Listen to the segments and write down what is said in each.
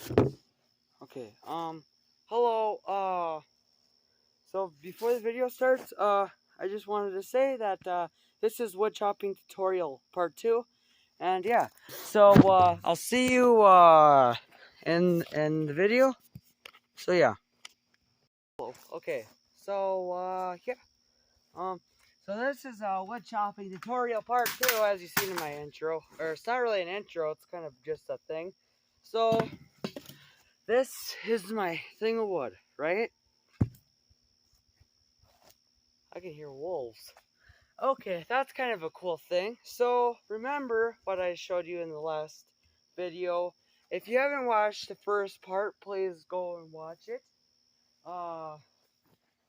Okay, hello, so before the video starts, I just wanted to say that, this is wood chopping tutorial part 2, and yeah, so, I'll see you, in the video, so yeah. Okay, so, yeah, um, so this is, wood chopping tutorial part 2, as you've seen in my intro, or it's not really an intro, it's kind of just a thing. So, this is my thing of wood, right? I can hear wolves. Okay, that's kind of a cool thing. So, remember what I showed you in the last video. If you haven't watched the first part, please go and watch it. No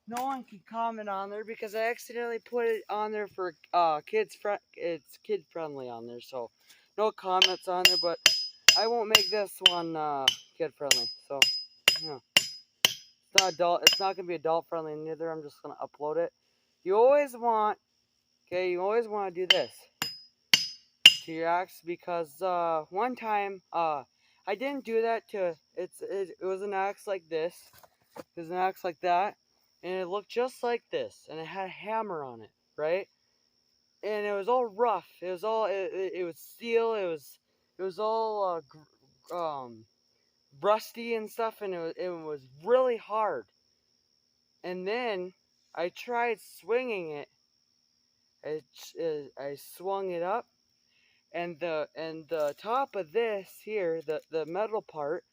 one can comment on there because I accidentally put it on there for it's kid friendly on there, so no comments on there, but I won't make this one kid friendly. So, yeah. It's not gonna be adult friendly neither. I'm just gonna upload it. You always want to do this to your axe because one time I didn't do that to it was an axe like this. It was an axe like that, and it looked just like this, and it had a hammer on it, right? And it was all rough. It was steel. It was all rusty and stuff, and it was really hard. And then I tried swinging it. I swung it up, and the top of this here, the metal part,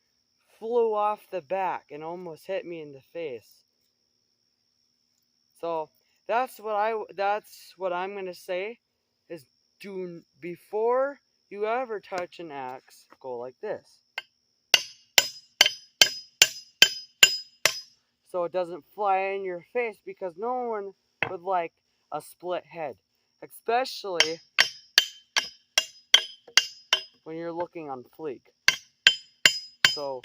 flew off the back and almost hit me in the face. So that's what I'm gonna say is, before you ever touch an axe, go like this, so it doesn't fly in your face, because no one would like a split head, especially when you're looking on fleek. So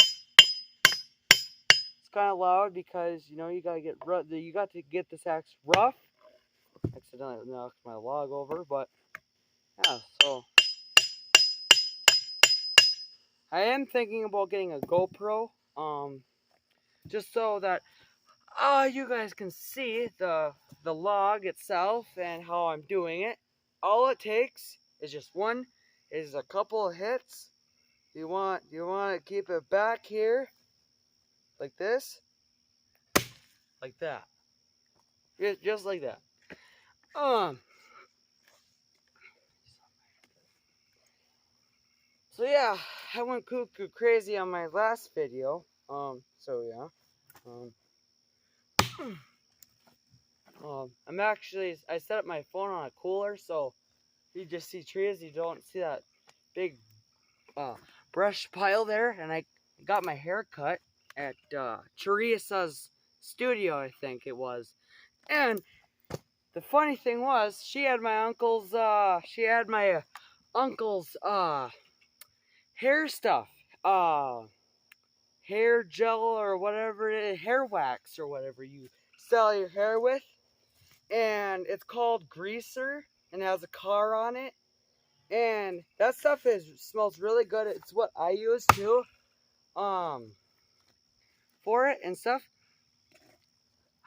it's kind of loud because you got to get this axe rough. Accidentally knocked my log over, but yeah. So I am thinking about getting a GoPro, just so that you guys can see the log itself and how I'm doing it. All it takes is just a couple of hits. You want to keep it back here like this, like that, just like that. So yeah, I went cuckoo crazy on my last video. So yeah. I set up my phone on a cooler, so you just see trees. You don't see that big brush pile there. And I got my hair cut at Teresa's studio, I think it was. And the funny thing was, she had my uncle's hair stuff, hair gel or whatever it is, hair wax or whatever you style your hair with, and it's called greaser, and it has a car on it, and that stuff smells really good. It's what I use too, for it and stuff.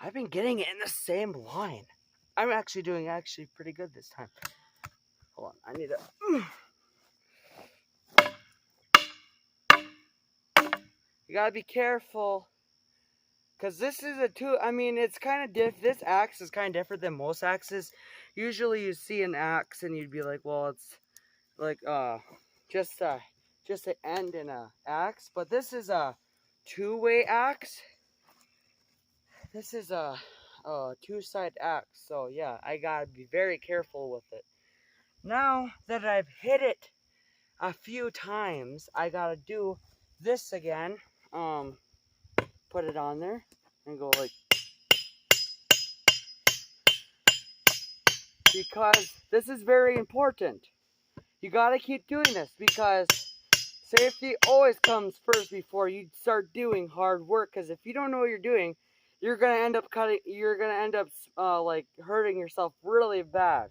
I've been getting it in the same line. I'm actually doing pretty good this time. Hold on, I need to. You gotta be careful, because this is it's kind of this axe is kind of different than most axes. Usually you see an axe and you'd be like, well, it's like, just an end in a axe. But this is a two-way axe. This is a two-side axe. So yeah, I gotta be very careful with it. Now that I've hit it a few times, I gotta do this again. Put it on there and go like, because this is very important. You gotta keep doing this, because safety always comes first before you start doing hard work. Because if you don't know what you're doing, you're gonna end up like hurting yourself really bad,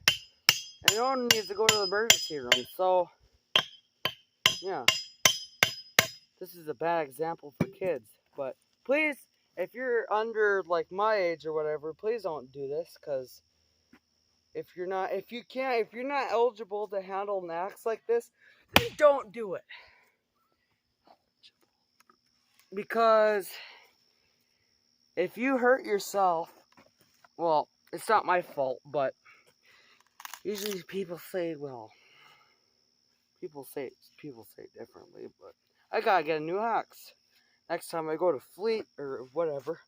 and no one needs to go to the emergency room. So yeah, this is a bad example for kids. But please, if you're under like my age or whatever, please don't do this, because if you're not eligible to handle knacks like this, then don't do it. Because if you hurt yourself, well, it's not my fault, but usually people say it differently, but I gotta get a new axe next time I go to Fleet or whatever,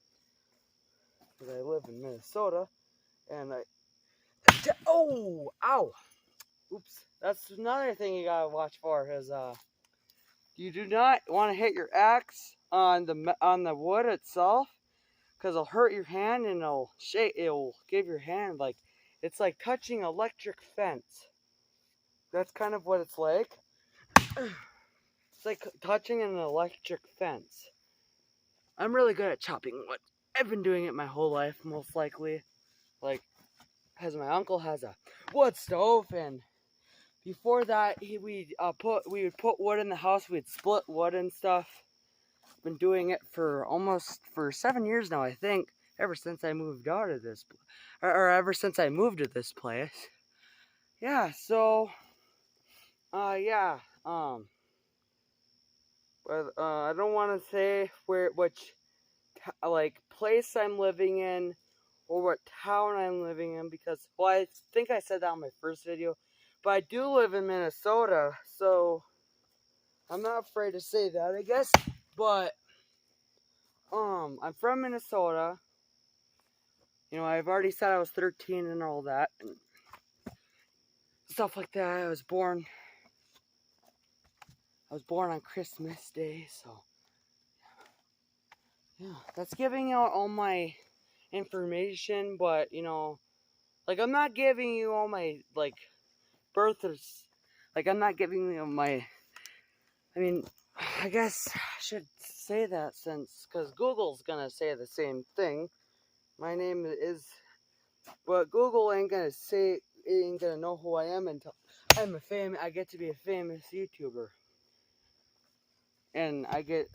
because I live in Minnesota, and ow, oops, that's another thing you gotta watch for, is you do not want to hit your axe on the wood itself, because it'll hurt your hand and it'll give your hand like, it's like touching electric fence. That's kind of what it's like. It's like touching an electric fence. I'm really good at chopping wood. I've been doing it my whole life, most likely. Like, because my uncle has a wood stove, and before that, we would put wood in the house. We'd split wood and stuff. Been doing it for 7 years now, I think. Ever since I moved out of this, or ever since I moved to this place. Yeah. So, yeah. But I don't want to say which place I'm living in, or what town I'm living in, because, well, I think I said that in my first video, but I do live in Minnesota, so I'm not afraid to say that, I guess. But I'm from Minnesota. You know, I've already said I was 13 and all that and stuff like that. I was born on Christmas Day, so yeah, that's giving out all my information, but you know, like, I'm not giving you all my like births, like, I'm not giving you my, I mean, I guess I should say that, because Google's gonna say the same thing. My name is, but Google ain't gonna know who I am until I get to be a famous YouTuber. And I get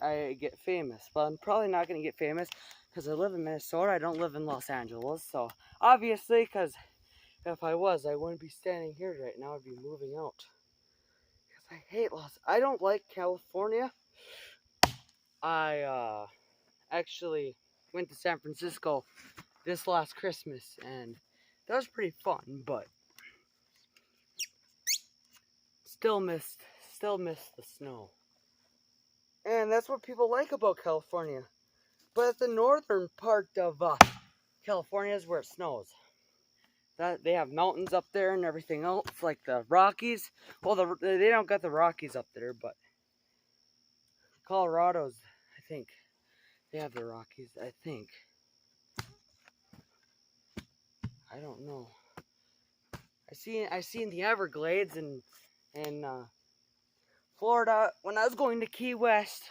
famous, but I'm probably not gonna get famous because I live in Minnesota. I don't live in Los Angeles, so obviously, because if I was, I wouldn't be standing here right now. I'd be moving out. Because I don't like California. I actually went to San Francisco this last Christmas, and that was pretty fun, but still missed the snow. And that's what people like about California. But the northern part of California is where it snows. They have mountains up there and everything else, like the Rockies. Well, they don't got the Rockies up there, but Colorado's, I think, they have the Rockies, I think. I don't know. I seen the Everglades in Florida when I was going to Key West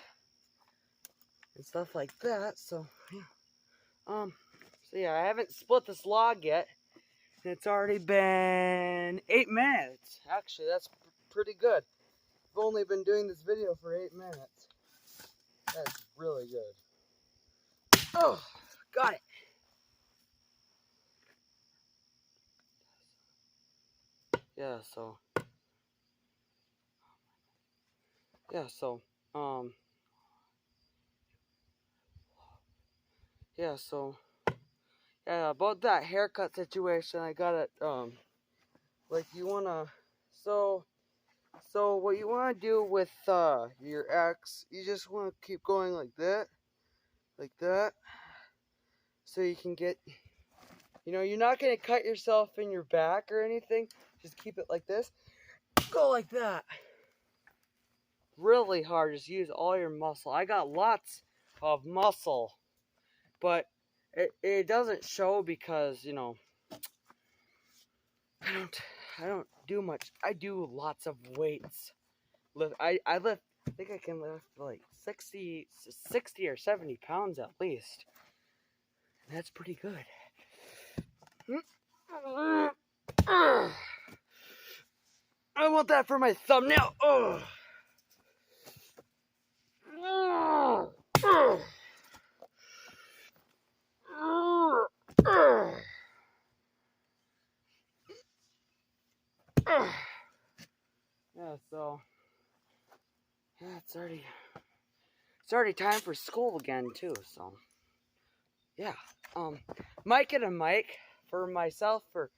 and stuff like that. So yeah. So yeah, I haven't split this log yet. It's already been 8 minutes. Actually, that's pretty good. I've only been doing this video for 8 minutes. That's really good. Oh, got it. Yeah, so about that haircut situation, I got it, like, you wanna, so what you wanna do with, your axe, you just wanna keep going like that, so you can get, you know, you're not gonna cut yourself in your back or anything, just keep it like this, go like that, really hard, just use all your muscle. I got lots of muscle, but it doesn't show because, you know, I don't do much. I do lots of weights. I think I can lift like 60 or 70 pounds at least. And that's pretty good. I want that for my thumbnail. Yeah, so yeah, it's already time for school again too, so yeah. Might get a mic for myself, for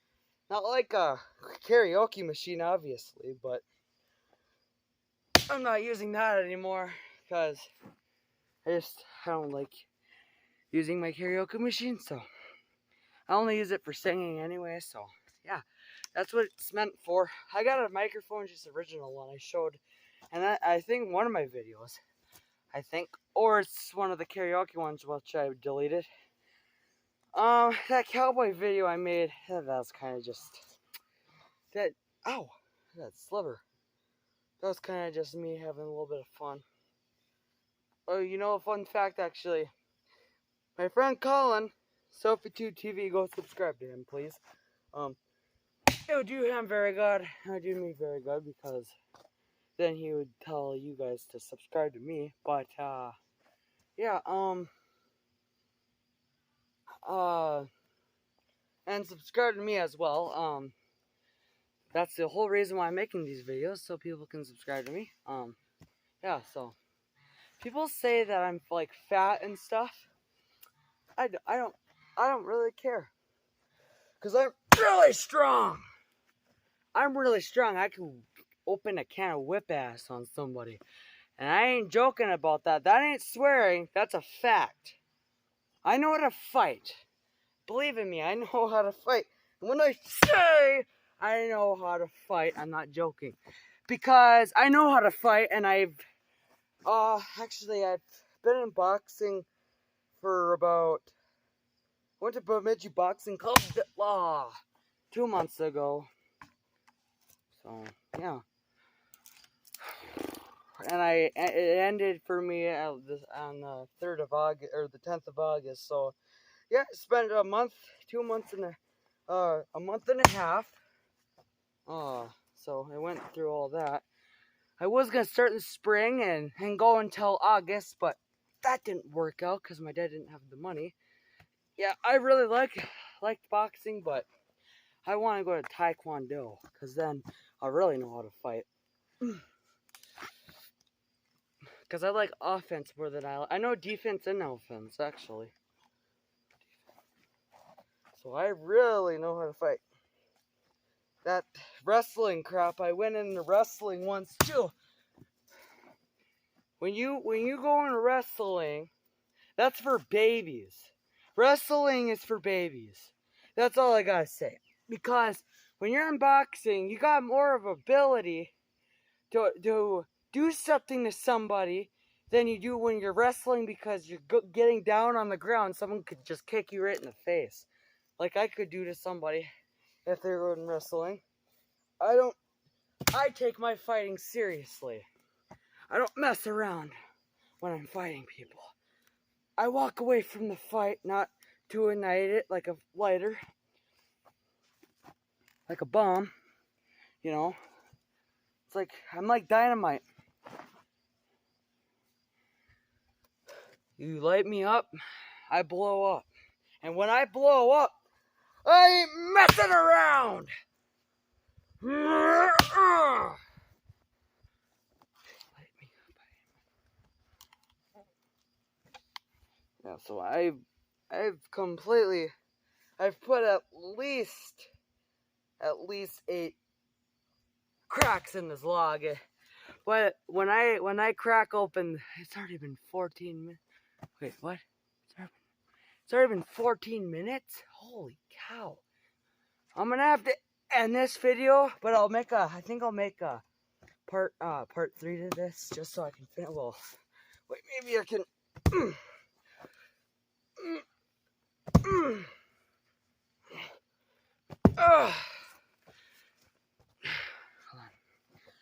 not like a karaoke machine obviously, but I'm not using that anymore because I don't like using my karaoke machine, so I only use it for singing anyway, so yeah, that's what it's meant for. I got a microphone, just original one I showed, and I think one of my videos, or it's one of the karaoke ones which I deleted. That cowboy video I made, that was kind of just, that, ow, that sliver. That was kind of just me having a little bit of fun. Oh, you know, a fun fact actually. My friend Colin, Sophie2TV, go subscribe to him, please. It would do him very good. It would do me very good because then he would tell you guys to subscribe to me. But, yeah, and subscribe to me as well. That's the whole reason why I'm making these videos, so people can subscribe to me. Yeah, so people say that I'm like fat and stuff. I don't really care, cause I'm really strong. I'm really strong. I can open a can of whip ass on somebody, and I ain't joking about that. That ain't swearing. That's a fact. I know how to fight. Believe in me, I know how to fight. And when I say I know how to fight, I'm not joking, because I know how to fight, and I've been in boxing for about, went to Bemidji Boxing Club 2 months ago. So yeah, and it ended for me on the 3rd of August, or the 10th of August. So yeah, I spent a month, 2 months and a month and a half. So I went through all that. I was gonna start in the spring and go until August, but that didn't work out because my dad didn't have the money. Yeah, I really liked boxing, but I want to go to Taekwondo because then I'll really know how to fight. Because I like offense more than I know defense and offense actually. So I really know how to fight. That wrestling crap, I went into wrestling once too. When you go into wrestling, that's for babies. Wrestling is for babies. That's all I gotta say. Because when you're in boxing, you got more of ability to do something to somebody than you do when you're wrestling, because you're getting down on the ground. Someone could just kick you right in the face, like I could do to somebody if they were in wrestling. I take my fighting seriously. I don't mess around when I'm fighting people. I walk away from the fight, not to ignite it like a lighter, like a bomb, you know. It's like, I'm like dynamite. You light me up, I blow up. And when I blow up, I ain't messing around. Yeah, so I've put at least 8 cracks in this log. But when I crack open, it's already been 14 minutes. Wait, what? It's already been 14 minutes? Holy cow. I'm gonna have to end this video, but I think I'll make a part 3 to this, just so I can finish. Well, wait, maybe I can.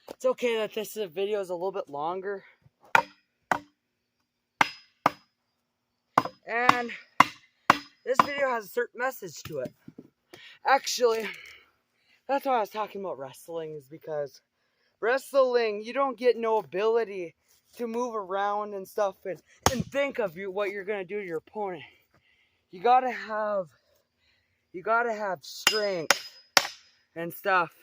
It's okay that this video is a little bit longer. And this video has a certain message to it. Actually, that's why I was talking about wrestling, is because wrestling, you don't get no ability to move around and stuff and think of what you're gonna do to your opponent. You gotta have strength and stuff.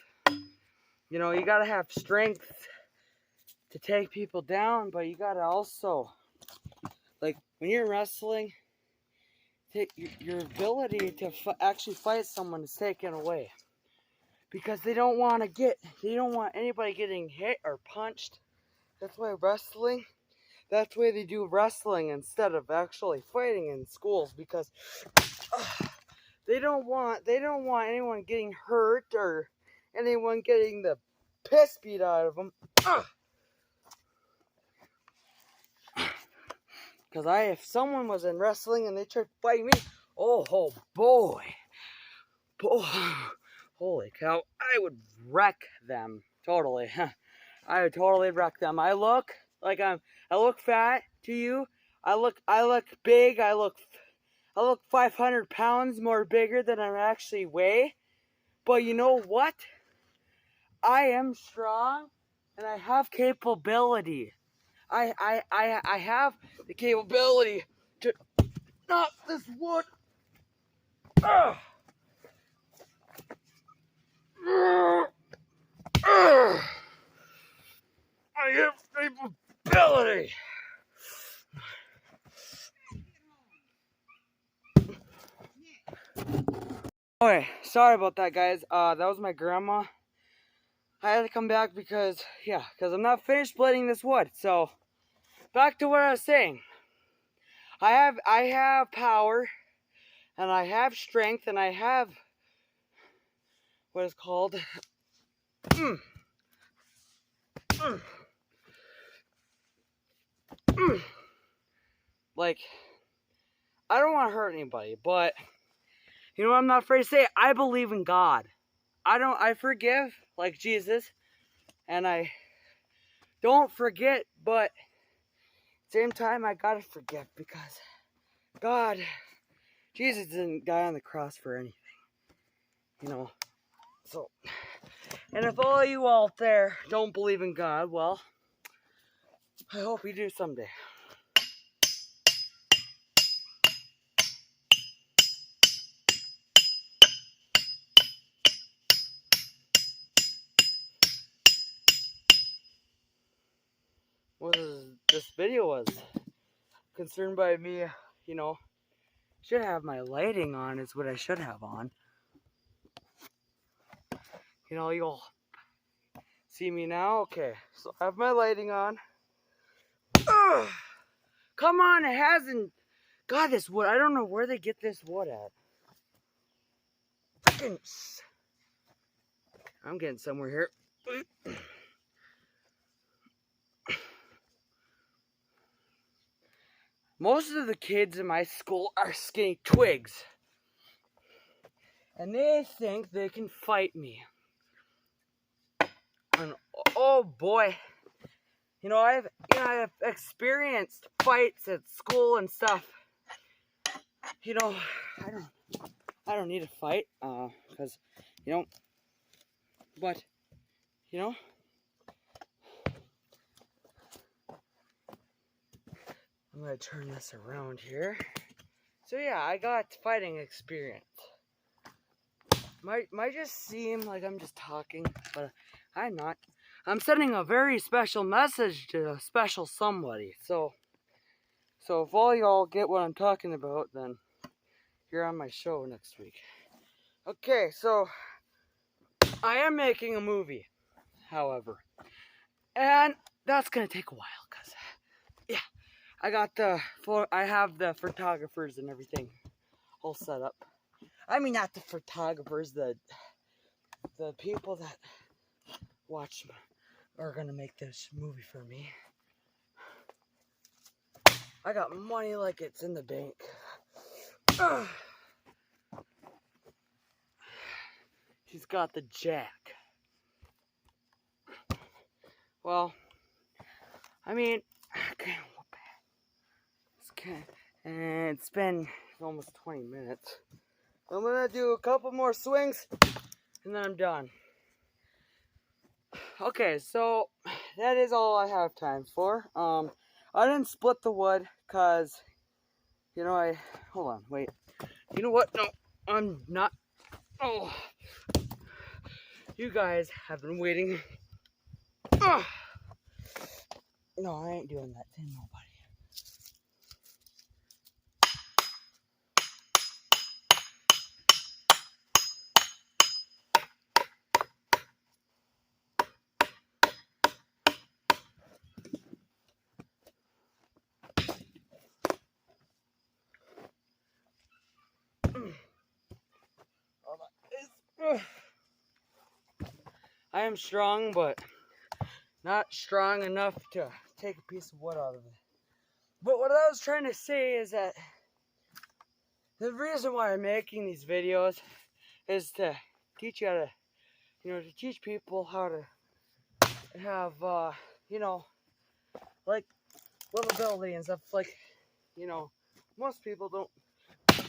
You know, you gotta have strength to take people down, but you gotta also, like, when you're wrestling, your ability to actually fight someone is taken away, because they don't want anybody getting hit or punched. That's why they do wrestling instead of actually fighting in schools, because they don't want anyone getting hurt or anyone getting the piss beat out of them. Because if someone was in wrestling and they tried fighting me, oh boy, holy cow, I would wreck them totally. I would totally wreck them. I look fat to you. I look big. I look 500 pounds more bigger than I actually weigh. But you know what? I am strong and I have capability. I have the capability to knock this wood. I have capability. Okay, sorry about that, guys. That was my grandma. I had to come back because I'm not finished splitting this wood. So, back to what I was saying. I have power, and I have strength, and I have what is called like, I don't want to hurt anybody, but you know what I'm not afraid to say? I believe in God. I forgive like Jesus, and I don't forget, but same time I gotta forgive, because Jesus didn't die on the cross for anything, you know. So, and if all you out there don't believe in God, well, I hope you do someday. What this video was concerned by me, you know, should have my lighting on is what I should have on. You know, you'll see me now. Okay, so I have my lighting on. Ugh. Come on, it hasn't. God, this wood, I don't know where they get this wood at. I'm getting somewhere here. Most of the kids in my school are skinny twigs. And they think they can fight me. And oh boy. You know, I've experienced fights at school and stuff. You know, I don't need a fight, because, you know, but, you know, I'm going to turn this around here. So yeah, I got fighting experience. Might just seem like I'm just talking, but I'm not. I'm sending a very special message to a special somebody. So if all y'all get what I'm talking about, then you're on my show next week. Okay, so I am making a movie, however, and that's gonna take a while, cause I have the photographers and everything all set up. I mean, not the photographers, the people that watch are gonna make this movie for me. I got money like it's in the bank. She's got the jack. Well, I mean, and it's been almost 20 minutes. I'm gonna do a couple more swings, and then I'm done. Okay, so that is all I have time for. I didn't split the wood because, you know, hold on, wait. You know what? No, I'm not. Oh, you guys have been waiting. Oh. No, I ain't doing that to nobody. I am strong, but not strong enough to take a piece of wood out of it. But what I was trying to say is that the reason why I'm making these videos is to teach you how to, to teach people how to have, like livability and stuff. Like, most people don't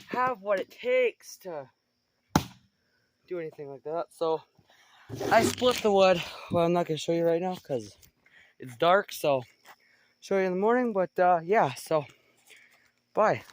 have what it takes to do anything like that. So I split the wood. Well, I'm not going to show you right now because it's dark. So show you in the morning. But yeah, so bye.